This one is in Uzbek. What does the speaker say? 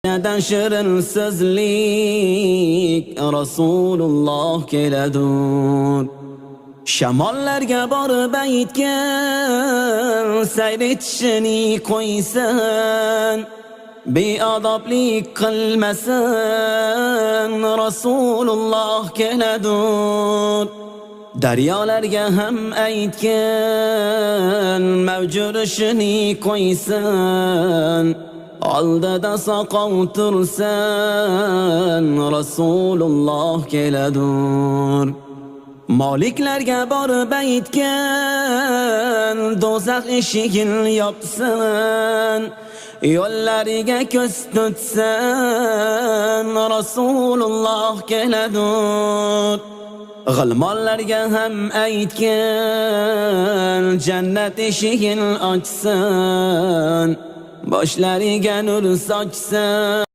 Neden şirin sözlik Rasulullah keladur. Shamollarga borib aytgan, sayretishini qo'ysan, beadoblik qilmasin Rasulullah keladur. Daryolarga ham aytgan, mavjurishini qo'ysan, oldida soqov tursan Rasulullah keladur. Moliklarga borib aytgan, do'zax eshigini yopsan, yo'llariga ko'z tutsan Rasulullah keladur. G'ilmonlarga ham aytgan, jannat eshigini ochsan, boshlariga nur sochsan.